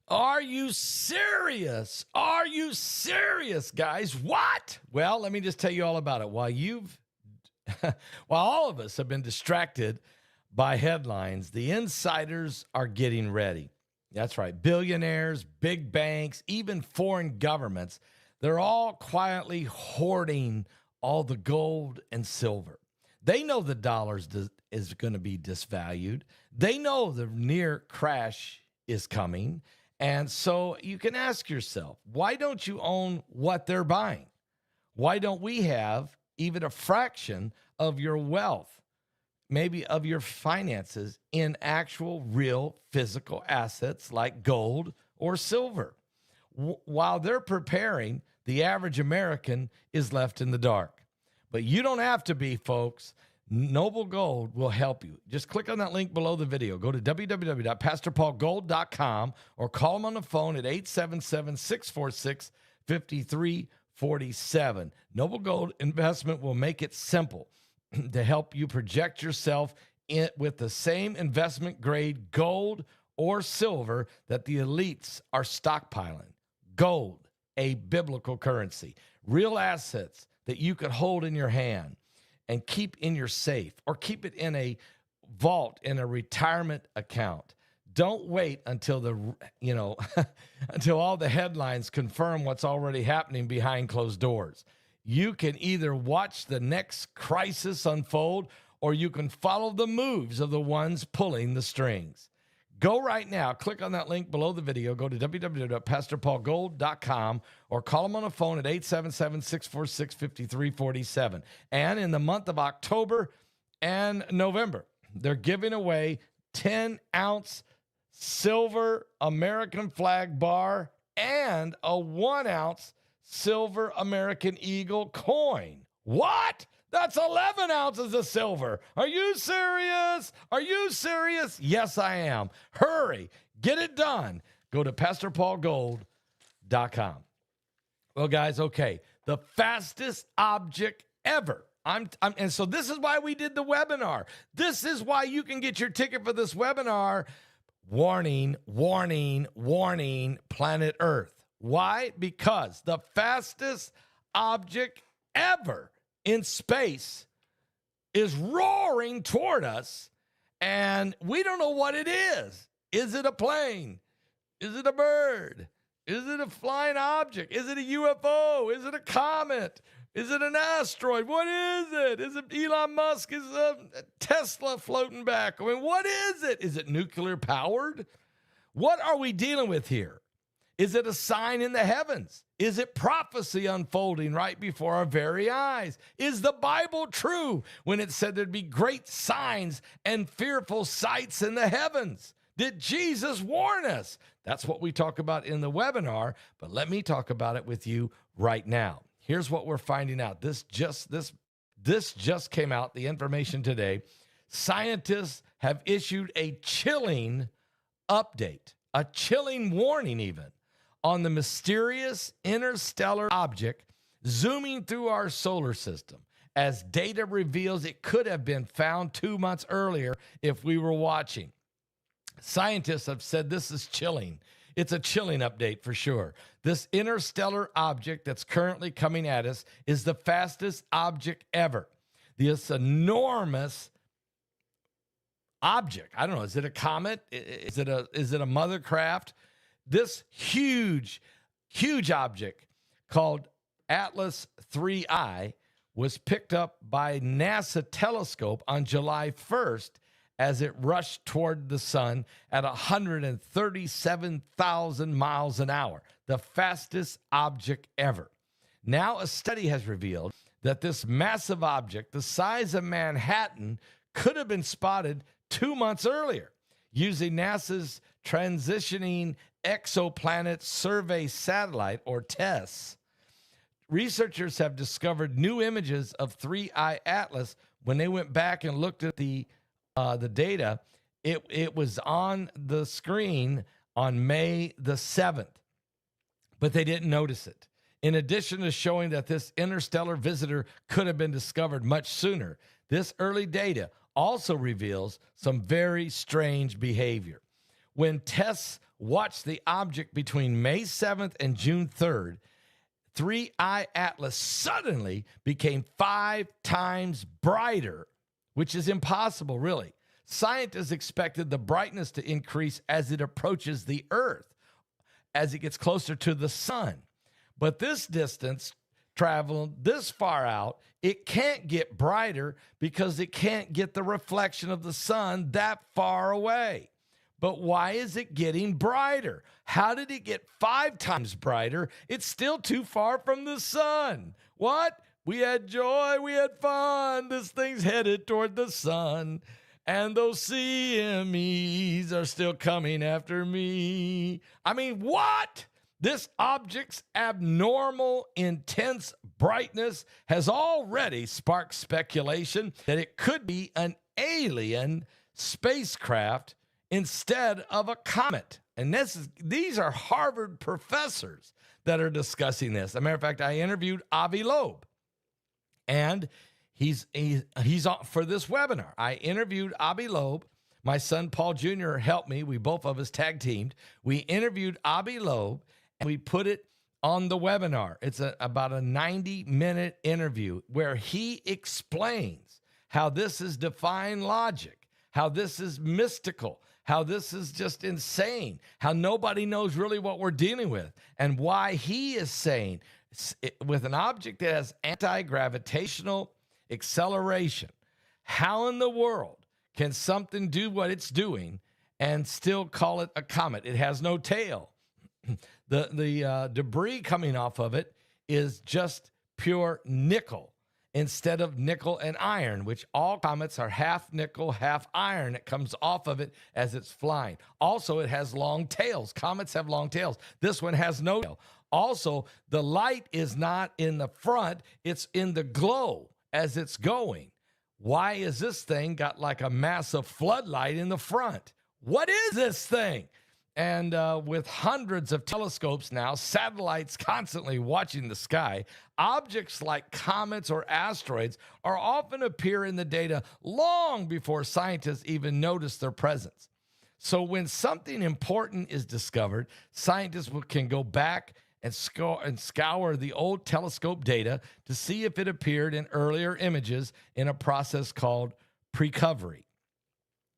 Are you serious? Are you serious, guys? What? Well, let me just tell you all about it. While all of us have been distracted by headlines, the insiders are getting ready. That's right. Billionaires, big banks, even foreign governments, they're all quietly hoarding all the gold and silver. They know the dollar is going to be disvalued. They know the near crash is coming. And so you can ask yourself, why don't you own what they're buying? Why don't we have even a fraction of your wealth, maybe of your finances, in actual, real, physical assets like gold or silver? While they're preparing, the average American is left in the dark. But you don't have to be, folks. Noble Gold will help you. Just click on that link below the video. Go to www.pastorpaulgold.com or call them on the phone at 877-646-5347. Noble Gold Investment will make it simple to help you project yourself with the same investment grade gold or silver that the elites are stockpiling. Gold, a biblical currency. Real assets that you could hold in your hand and keep in your safe, or keep it in a vault in a retirement account. Don't wait until until all the headlines confirm what's already happening behind closed doors. You can either watch the next crisis unfold, or you can follow the moves of the ones pulling the strings. Go right now. Click on that link below the video. Go to www.pastorpaulgold.com or call them on the phone at 877-646-5347. And in the month of October and November, they're giving away 10-ounce silver American flag bar and a 1-ounce silver American Eagle coin. What? That's 11 ounces of silver. Are you serious? Are you serious? Yes, I am. Hurry. Get it done. Go to PastorPaulGold.com. Well, guys, okay. The fastest object ever. And so this is why we did the webinar. This is why you can get your ticket for this webinar. Warning, warning, warning, planet Earth. Why? Because the fastest object ever in space is roaring toward us, and we don't know what it is. Is it a plane? Is it a bird? Is it a flying object? Is it a UFO? Is it a comet? Is it an asteroid? What is it? Is it Elon Musk? Is it Tesla floating back? I mean, what is it? Is it nuclear powered? What are we dealing with here? Is it a sign in the heavens? Is it prophecy unfolding right before our very eyes? Is the Bible true when it said there'd be great signs and fearful sights in the heavens? Did Jesus warn us? That's what we talk about in the webinar, but let me talk about it with you right now. Here's what we're finding out. This just came out, the information today. Scientists have issued a chilling update, a chilling warning even, on the mysterious interstellar object zooming through our solar system, as data reveals it could have been found 2 months earlier if we were watching. Scientists have said this is chilling. It's a chilling update for sure. This interstellar object that's currently coming at us is the fastest object ever. This enormous object, I don't know, is it a comet? Is it a mother craft? This huge object called Atlas 3I was picked up by NASA telescope on July 1st as it rushed toward the sun at 137,000 miles an hour, the fastest object ever. Now a study has revealed that this massive object, the size of Manhattan, could have been spotted 2 months earlier using NASA's Transitioning Exoplanet Survey Satellite, or TESS. Researchers have discovered new images of 3I Atlas. When they went back and looked at the data, it was on the screen on May the 7th, but they didn't notice it. In addition to showing that this interstellar visitor could have been discovered much sooner, this early data also reveals some very strange behavior. When TESS watched the object between May 7th and June 3rd, 3I Atlas suddenly became 5 times brighter, which is impossible, really. Scientists expected the brightness to increase as it approaches the Earth, as it gets closer to the sun. But this distance traveled this far out, it can't get brighter because it can't get the reflection of the sun that far away. But why is it getting brighter? How did it get 5 times brighter? It's still too far from the sun. What? We had joy, we had fun. This thing's headed toward the sun. And those CMEs are still coming after me. I mean, what? This object's abnormal, intense brightness has already sparked speculation that it could be an alien spacecraft instead of a comet. And these are Harvard professors that are discussing this. As a matter of fact, I interviewed Avi Loeb, and he's on for this webinar. I interviewed Avi Loeb. My son Paul Jr. helped me. We both of us tag teamed. We interviewed Avi Loeb, and we put it on the webinar. It's about a 90-minute interview where he explains how this is defying logic, how this is mystical, how this is just insane, how nobody knows really what we're dealing with, and why he is saying with an object that has anti-gravitational acceleration, how in the world can something do what it's doing and still call it a comet? It has no tail. The debris coming off of it is just pure nickel instead of nickel and iron, which all comets are half nickel, half iron that comes off of it as it's flying. Also, it has long tails. Comets have long tails. This one has no tail. Also, the light is not in the front. It's in the glow as it's going. Why is this thing got like a massive floodlight in the front? What is this thing? And with hundreds of telescopes now, satellites constantly watching the sky, objects like comets or asteroids are often appear in the data long before scientists even notice their presence. So when something important is discovered, scientists can go back and scour the old telescope data to see if it appeared in earlier images in a process called Pkwy.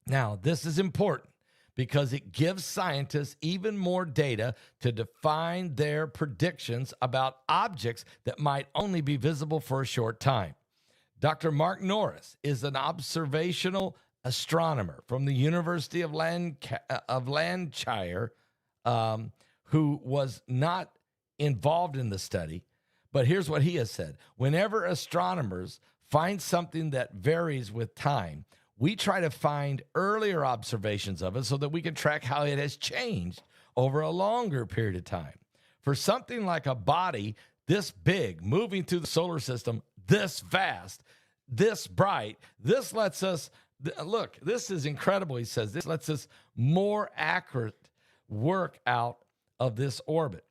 Now, this is important because it gives scientists even more data to define their predictions about objects that might only be visible for a short time. Dr. Mark Norris is an observational astronomer from the University of Lancashire who was not involved in the study, but here's what he has said. Whenever astronomers find something that varies with time, we try to find earlier observations of it so that we can track how it has changed over a longer period of time. For something like a body this big, moving through the solar system this fast, this bright, this lets us, look, this is incredible, he says. This lets us more accurate work out of this orbit.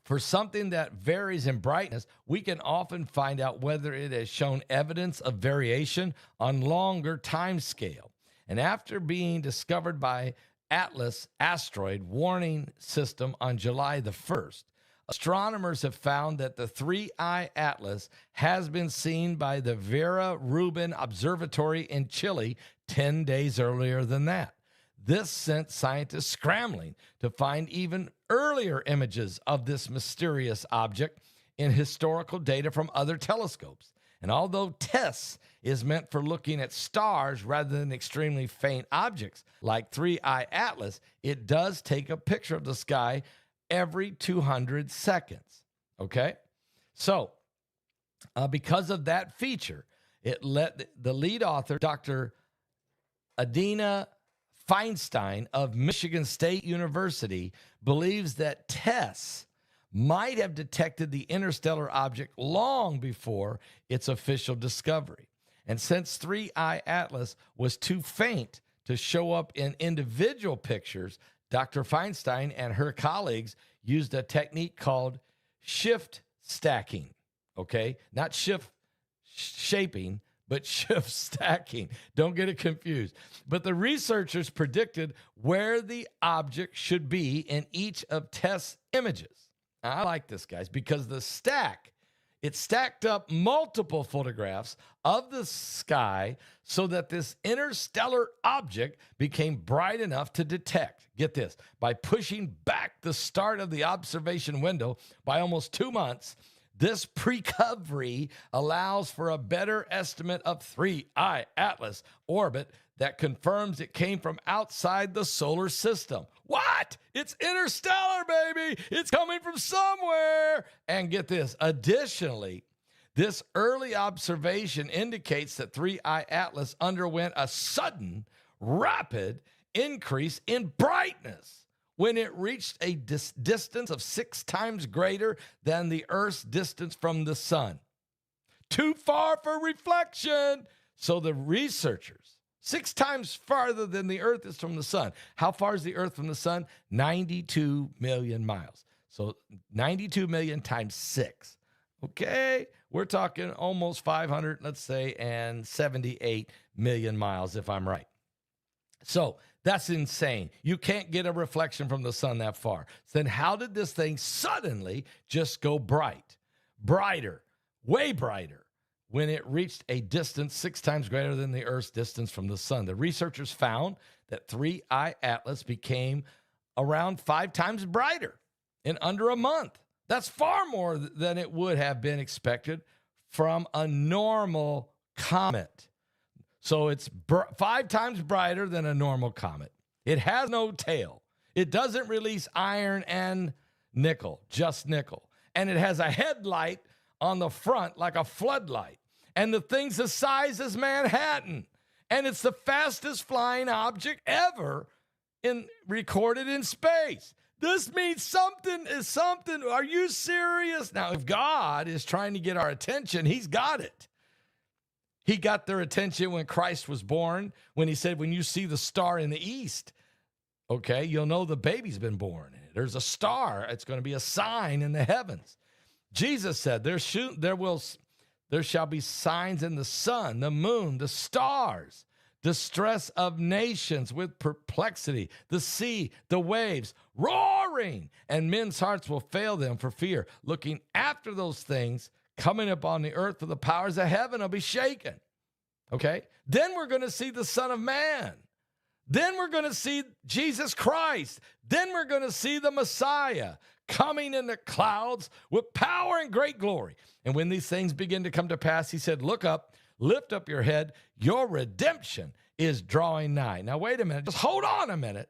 For something that varies in brightness, we can often find out whether it has shown evidence of variation on longer time scale. And after being discovered by Atlas asteroid warning system on July the 1st, astronomers have found that the 3I Atlas has been seen by the Vera Rubin Observatory in Chile 10 days earlier than that. This sent scientists scrambling to find even earlier images of this mysterious object in historical data from other telescopes. And although TESS is meant for looking at stars rather than extremely faint objects like 3I Atlas, it does take a picture of the sky every 200 seconds. Okay? So, because of that feature, it let the lead author, Dr. Adina Feinstein of Michigan State University, believes that TESS might have detected the interstellar object long before its official discovery. And since 3I Atlas was too faint to show up in individual pictures, Dr. Feinstein and her colleagues used a technique called shift stacking, okay? Not shift shaping, but shift stacking. Don't get it confused. But the researchers predicted where the object should be in each of Tess' images. Now, I like this, guys, because it stacked up multiple photographs of the sky so that this interstellar object became bright enough to detect, get this, by pushing back the start of the observation window by almost 2 months. This Pkwy allows for a better estimate of 3I Atlas orbit that confirms it came from outside the solar system. What? It's interstellar, baby. It's coming from somewhere. And get this, additionally, this early observation indicates that 3I Atlas underwent a sudden, rapid increase in brightness when it reached a distance of 6 times greater than the Earth's distance from the sun. Too far for reflection. So the researchers, 6 times farther than the Earth is from the sun. How far is the Earth from the sun? 92 million miles. So 92 million times 6. Okay, we're talking almost 500, let's say, and 78 million miles, if I'm right. So that's insane. You can't get a reflection from the sun that far. So then how did this thing suddenly just go brighter, way brighter, when it reached a distance 6 times greater than the Earth's distance from the sun? The researchers found that 3I Atlas became around 5 times brighter in under a month. That's far more than it would have been expected from a normal comet. So it's 5 times brighter than a normal comet. It has no tail. It doesn't release iron and nickel, just nickel. And it has a headlight on the front like a floodlight. And the thing's the size as Manhattan. And it's the fastest flying object ever recorded in space. This means something is something. Are you serious? Now, if God is trying to get our attention, he's got it. He got their attention when Christ was born, when he said, when you see the star in the east, okay, you'll know the baby's been born. There's a star. It's going to be a sign in the heavens. Jesus said, there shall be signs in the sun, the moon, the stars, distress of nations with perplexity, the sea, the waves, roaring, and men's hearts will fail them for fear. Looking after those things, coming upon the earth, for the powers of heaven will be shaken. Okay? Then we're going to see the Son of Man. Then we're going to see Jesus Christ. Then we're going to see the Messiah coming in the clouds with power and great glory. And when these things begin to come to pass, he said, look up, lift up your head. Your redemption is drawing nigh. Now, wait a minute. Just hold on a minute.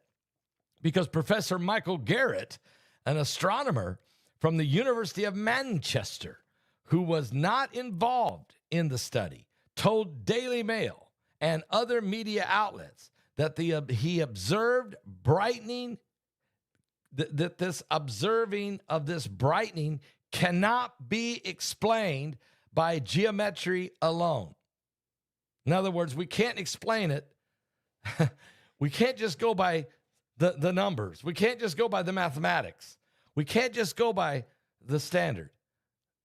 Because Professor Michael Garrett, an astronomer from the University of Manchester, who was not involved in the study, told Daily Mail and other media outlets that he observed brightening, that this observing of this brightening cannot be explained by geometry alone. In other words, we can't explain it. We can't just go by the numbers. We can't just go by the mathematics. We can't just go by the standard.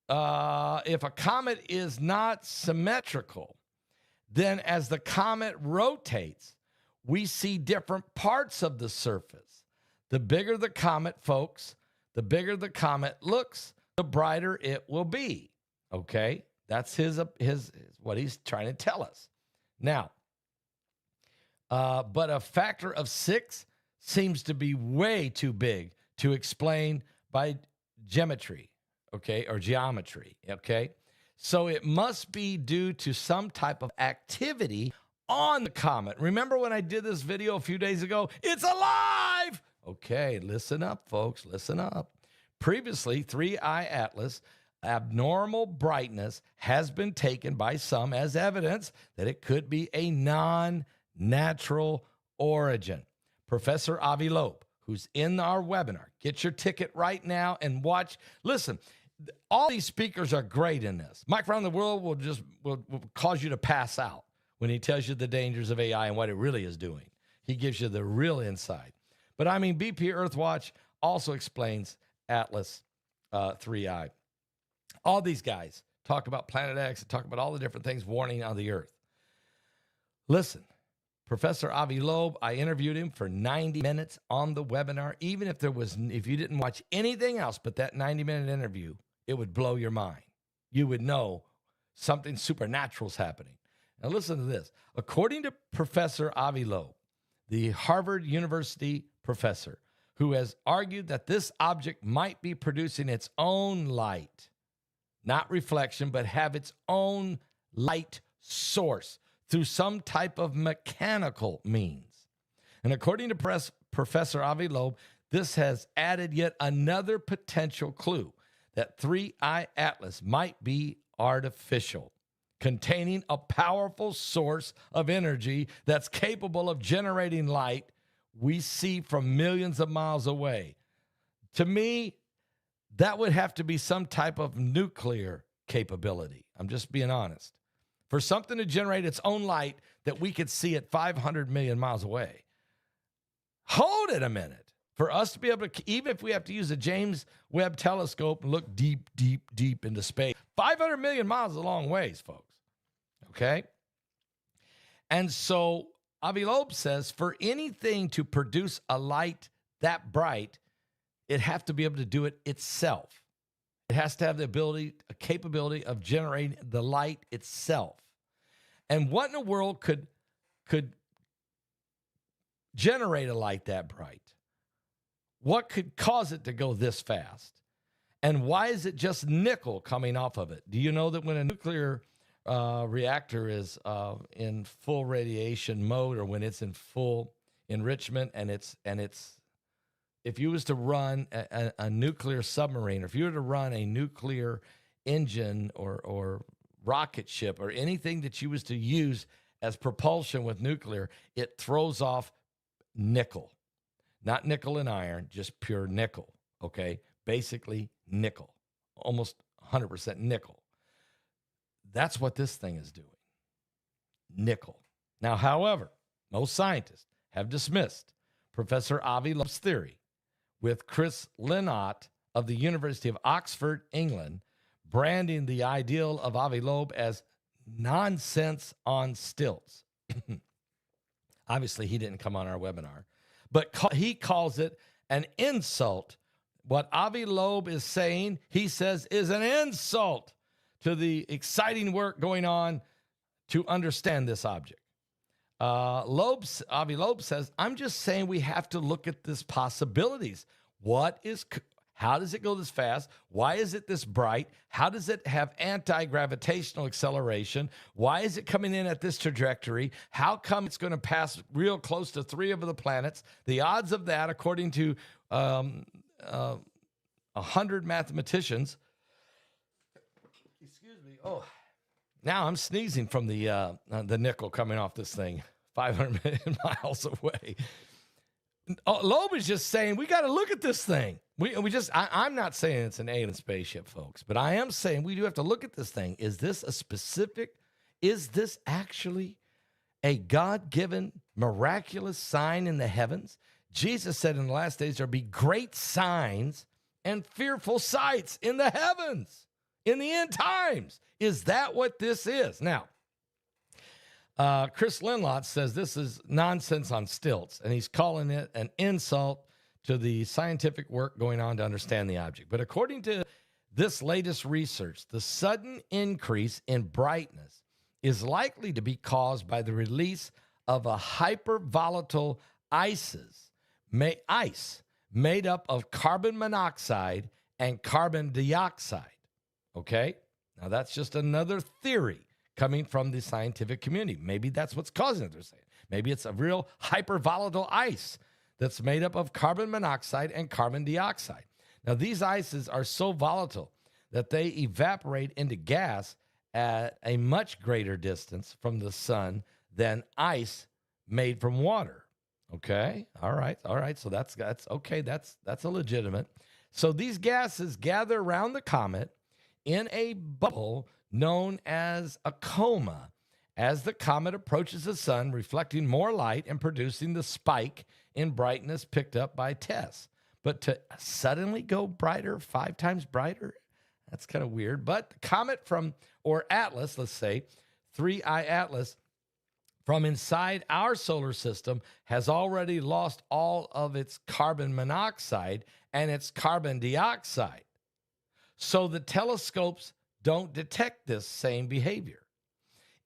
If a comet is not symmetrical, then as the comet rotates, we see different parts of the surface. The bigger the comet, folks, the bigger the comet looks, the brighter it will be. Okay? That's his what he's trying to tell us. Now, but a factor of 6 seems to be way too big to explain by geometry. Okay, or geometry, okay? So it must be due to some type of activity on the comet. Remember when I did this video a few days ago? It's alive! Okay, listen up, folks, listen up. Previously, 3I Atlas abnormal brightness has been taken by some as evidence that it could be a non-natural origin. Professor Avi Loeb, who's in our webinar, get your ticket right now and watch. Listen, all these speakers are great in this. Mike Around the World will cause you to pass out when he tells you the dangers of AI and what it really is doing. He gives you the real insight. But I mean, BP Earthwatch also explains Atlas 3I. All these guys talk about Planet X, and talk about all the different things warning on the Earth. Listen, Professor Avi Loeb, I interviewed him for 90 minutes on the webinar. Even if you didn't watch anything else but that 90-minute interview, it would blow your mind. You would know something supernatural is happening. Now listen to this. According to Professor Avi Loeb, the Harvard University professor, who has argued that this object might be producing its own light, not reflection, but have its own light source through some type of mechanical means. And according to Professor Avi Loeb, this has added yet another potential clue that 3I Atlas might be artificial, containing a powerful source of energy that's capable of generating light we see from millions of miles away. To me, that would have to be some type of nuclear capability. I'm just being honest. For something to generate its own light that we could see at 500 million miles away. Hold it a minute. For us to be able to, even if we have to use a James Webb telescope and look deep, deep, deep into space, 500 million miles is a long ways, folks. Okay? And so Avi Loeb says for anything to produce a light that bright, it has to be able to do it itself. It has to have the capability of generating the light itself. And what in the world could generate a light that bright? What could cause it to go this fast? And why is it just nickel coming off of it? Do you know that when a nuclear reactor is in full radiation mode, or when it's in full enrichment, and it's if you was to run a nuclear submarine, or if you were to run a nuclear engine or rocket ship or anything that you was to use as propulsion with nuclear, it throws off nickel. Not nickel and iron, just pure nickel, okay? Basically nickel, almost 100% nickel. That's what this thing is doing, nickel. Now, however, most scientists have dismissed Professor Avi Loeb's theory, with Chris Lynott of the University of Oxford, England, branding the ideal of Avi Loeb as nonsense on stilts. Obviously, he didn't come on our webinar, but he calls it an insult. What Avi Loeb is saying, he says, is an insult to the exciting work going on to understand this object. Avi Loeb says, I'm just saying we have to look at this possibilities. How does it go this fast? Why is it this bright? How does it have anti-gravitational acceleration? Why is it coming in at this trajectory? How come it's going to pass real close to 3 of the planets? The odds of that, according to 100 mathematicians. Excuse me. Oh, now I'm sneezing from the nickel coming off this thing 500 million miles away. Loeb is just saying we got to look at this thing. I'm not saying it's an alien spaceship, folks, but I am saying we do have to look at this thing. Is this actually a God-given miraculous sign in the heavens? Jesus said in the last days there'll be great signs and fearful sights in the heavens in the end times. Is that what this is? Now, Chris Lynott says this is nonsense on stilts, and he's calling it an insult to the scientific work going on to understand the object. But according to this latest research, the sudden increase in brightness is likely to be caused by the release of a hypervolatile ice made up of carbon monoxide and carbon dioxide. Okay? Now, that's just another theory coming from the scientific community. Maybe that's what's causing it, they're saying. Maybe it's a real hypervolatile ice that's made up of carbon monoxide and carbon dioxide. Now, these ices are so volatile that they evaporate into gas at a much greater distance from the sun than ice made from water. Okay? All right. So that's okay. That's a legitimate. So these gases gather around the comet in a bubble known as a coma as the comet approaches the sun, reflecting more light and producing the spike in brightness picked up by tests. But to suddenly go brighter, 5 times brighter, That's kind of weird. But comet or Atlas, let's say, 3I Atlas, from inside our solar system has already lost all of its carbon monoxide and its carbon dioxide. So the telescopes don't detect this same behavior.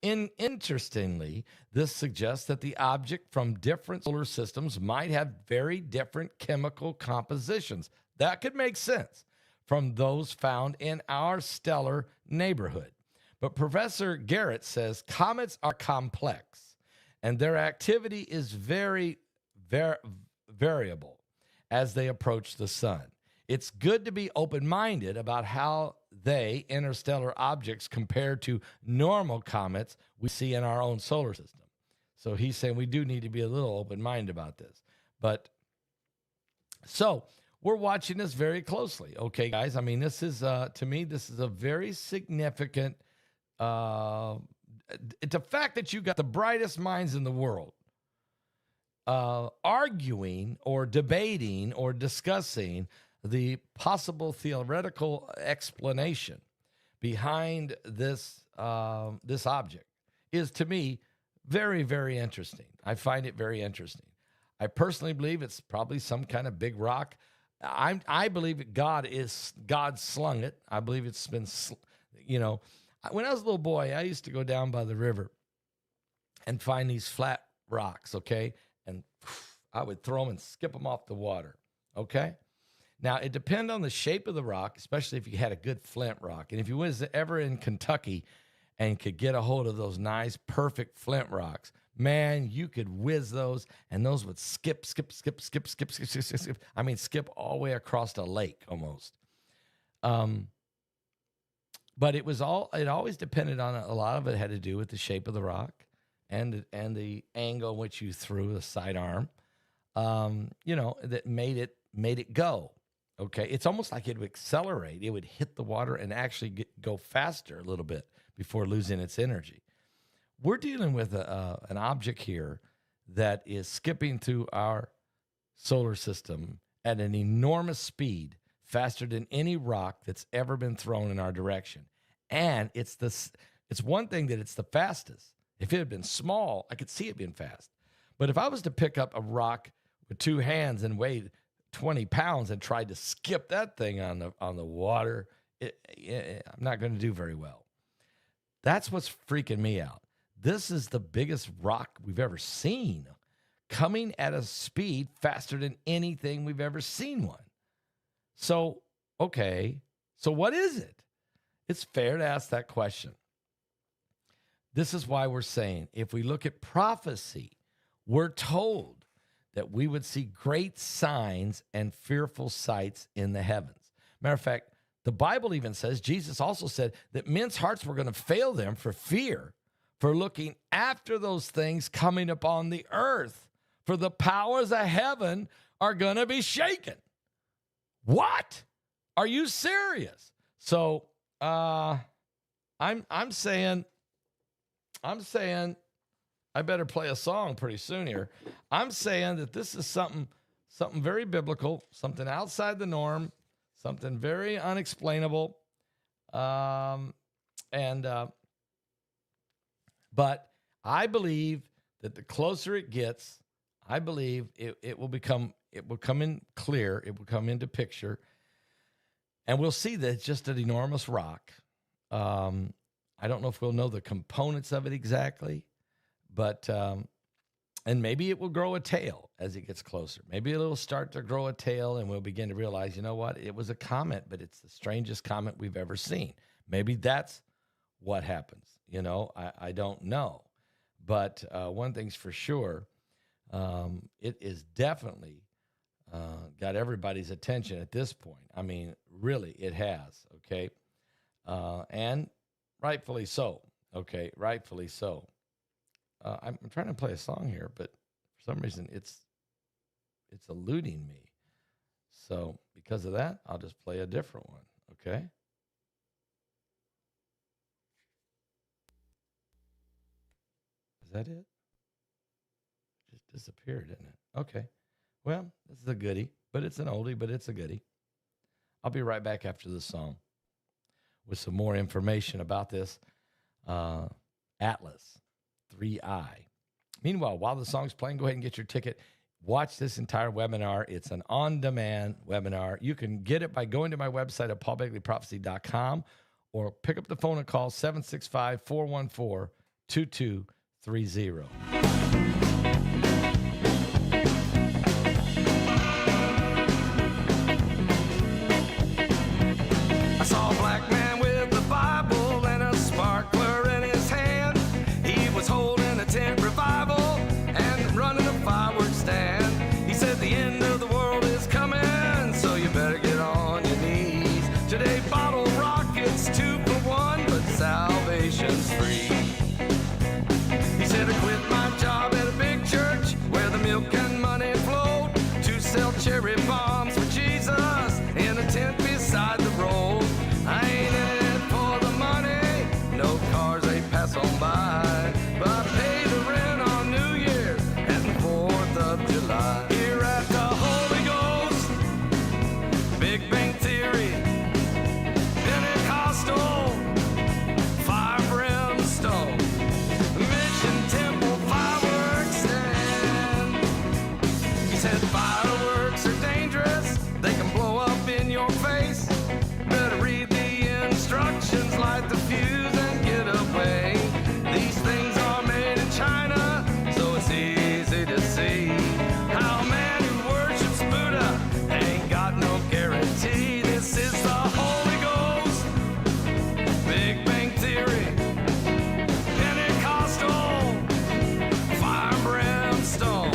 Interestingly, this suggests that the object from different solar systems might have very different chemical compositions. That could make sense from those found in our stellar neighborhood. But Professor Garrett says comets are complex and their activity is very variable as they approach the sun. It's good to be open-minded about how interstellar objects, compare to normal comets we see in our own solar system. So he's saying we do need to be a little open-minded about this. But so we're watching this very closely. Okay, guys. I mean, this is, to me, this is a very significant, it's a fact that you got the brightest minds in the world arguing or debating or discussing the possible theoretical explanation behind this this object is, to me, very, very interesting. I find it very interesting. I personally believe it's probably some kind of big rock. I believe that God slung it. I believe it's been, when I was a little boy, I used to go down by the river and find these flat rocks, okay? And I would throw them and skip them off the water, okay? Now, it depends on the shape of the rock, especially if you had a good flint rock. And if you was ever in Kentucky and could get a hold of those nice, perfect flint rocks, man, you could whiz those, and those would skip. I mean, skip all the way across a lake almost. But it always depended on, a lot of it had to do with the shape of the rock and the angle in which you threw the sidearm, that made it go. Okay, it's almost like it would accelerate. It would hit the water and actually go faster a little bit before losing its energy. We're dealing with an object here that is skipping through our solar system at an enormous speed, faster than any rock that's ever been thrown in our direction. And it's one thing that it's the fastest. If it had been small, I could see it being fast. But if I was to pick up a rock with two hands and weighed 20 pounds and tried to skip that thing on the water, I'm not going to do very well. That's what's freaking me out. This is the biggest rock we've ever seen, coming at a speed faster than anything we've ever seen one. So, okay, so what is it? It's fair to ask that question. This is why we're saying, if we look at prophecy, we're told that we would see great signs and fearful sights in the heavens. Matter of fact, the Bible even says, Jesus also said that men's hearts were going to fail them for fear, for looking after those things coming upon the earth, for the powers of heaven are going to be shaken. What? Are you serious? So I'm saying I better play a song pretty soon here. I'm saying that this is something very biblical, something outside the norm, something very unexplainable. But I believe that the closer it gets, I believe it will come in clear, it will come into picture, and we'll see that it's just an enormous rock. I don't know if we'll know the components of it exactly, but and maybe it will grow a tail as it gets closer. Maybe it'll start to grow a tail, and we'll begin to realize, you know what? It was a comet, but it's the strangest comet we've ever seen. Maybe that's what happens. I don't know. But one thing's for sure, it is definitely got everybody's attention at this point. I mean, really, it has, okay? And rightfully so, okay? Rightfully so. I'm trying to play a song here, but for some reason, it's eluding me. So because of that, I'll just play a different one, okay? Is that it? Just disappeared, didn't it? Okay. Well, this is a goodie, but it's an oldie, but it's a goodie. I'll be right back after this song. with some more information about this Atlas 3i. Meanwhile, while the song's playing, go ahead and get your ticket. Watch this entire webinar. It's an on-demand webinar. You can get it by going to my website at paulbegleyprophecy.com or pick up the phone and call 765-414-2230. I saw a black man with a Bible and a sparkler in his hand. He was holding a tent revival and running a fireworks stand. He said the end of the world is coming, so you better get on your knees. Today bottle rockets 2 for 1, but salvation's free. He said I quit my job at a big church where the milk and money flowed to sell cherry bombs for Jesus in a tent beside the road. I ain't in it for the money, no cars they pass on by, but I pay the rent on New Year's and the 4th of July. Here at the Holy Ghost, Big Bang Theory, Pentecostal, fire brimstone, Mission Temple fireworks stand. He said fireworks are dangerous, they can blow up in your face. Better read the instructions, light the fuse and get away. These things are made in China, so it's easy to see how a man who worships Buddha ain't got no guarantee. This is the Holy Ghost, Big Bang Theory, Pentecostal, fire brimstone,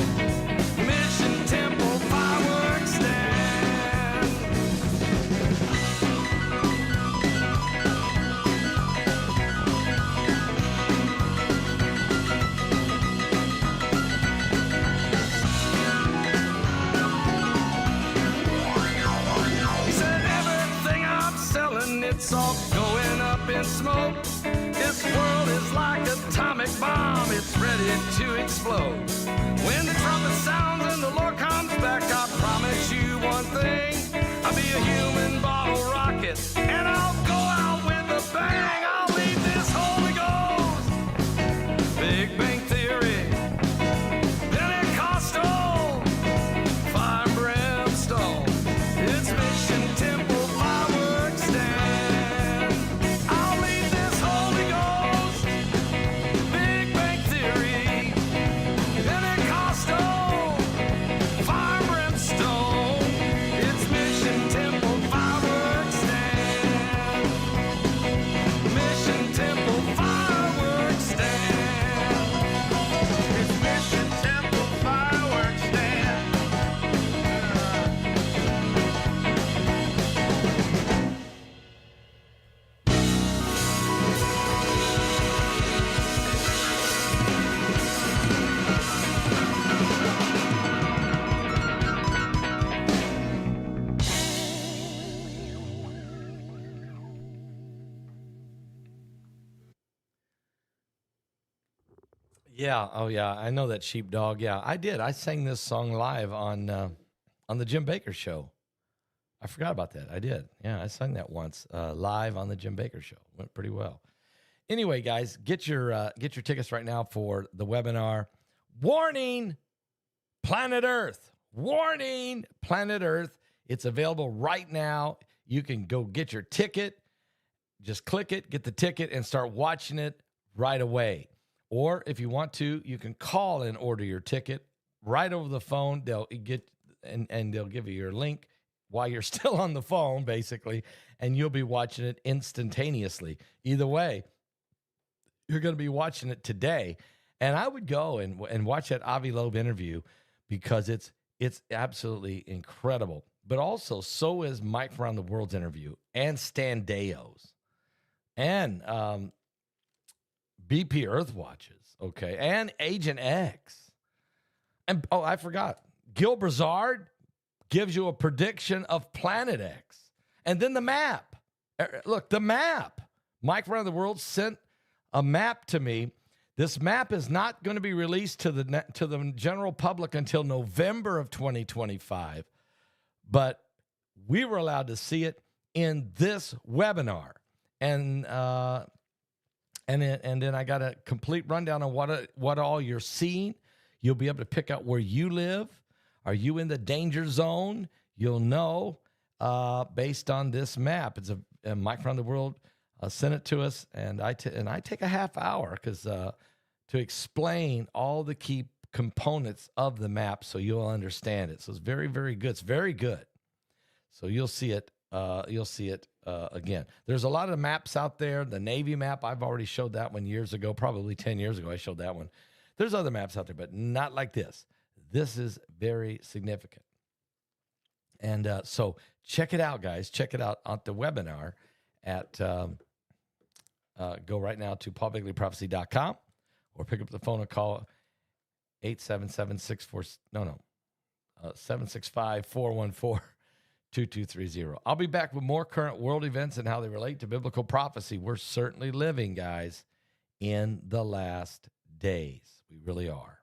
Mission Temple fireworks stand. He said everything I'm selling, it's all going up in smoke. This world is like an atomic bomb, it's ready to explode. When the trumpet sounds and the Lord comes back, I promise you one thing, I'll be a human bottle rocket, and I'll go out with a bang. I'll lead this Holy Ghost, Big Bang Theory, Pentecostal, fire brimstone, it's Mission Temple fireworks stand. I'll lead this Holy Ghost, Big Bang Theory, Pentecostal, fire brimstone, it's Mission Temple fireworks stand. Mission Temple fireworks stand. It's Mission Temple fireworks stand. Yeah. Oh, yeah. I know that sheepdog. Yeah, I did. I sang this song live on the Jim Baker Show. I forgot about that. I did. Yeah, I sang that once live on the Jim Baker Show. Went pretty well. Anyway, guys, get your tickets right now for the webinar. Warning, Planet Earth. Warning, Planet Earth. It's available right now. You can go get your ticket. Just click it, get the ticket, and start watching it right away. Or if you want to, you can call and order your ticket right over the phone. They'll get and they'll give you your link while you're still on the phone, basically, and you'll be watching it instantaneously. Either way, you're going to be watching it today. And I would go and watch that Avi Loeb interview because it's absolutely incredible. But also, so is Mike from Around the World's interview and Stan Deo's and BP Earthwatches, okay, and Agent X. And, oh, I forgot. Gil Brazard gives you a prediction of Planet X. And then the map. Look, the map. Mike from Around the World sent a map to me. This map is not going to be released to the general public until November of 2025. But we were allowed to see it in this webinar. and then I got a complete rundown on what all you're seeing. You'll be able to pick out where you live. Are you in the danger zone? You'll know based on this map. It's a Mike Around the World sent it to us, and I take a half hour because to explain all the key components of the map so you'll understand it. So it's very, very good. It's very good. So you'll see it. Again. There's a lot of maps out there. The Navy map, I've already showed that one years ago, probably 10 years ago I showed that one. There's other maps out there, but not like this. This is very significant. And so check it out, guys. Check it out on the webinar at go right now to paulbegleyprophecy.com or pick up the phone and call 765-414-2230. I'll be back with more current world events and how they relate to biblical prophecy. We're certainly living, guys, in the last days. We really are.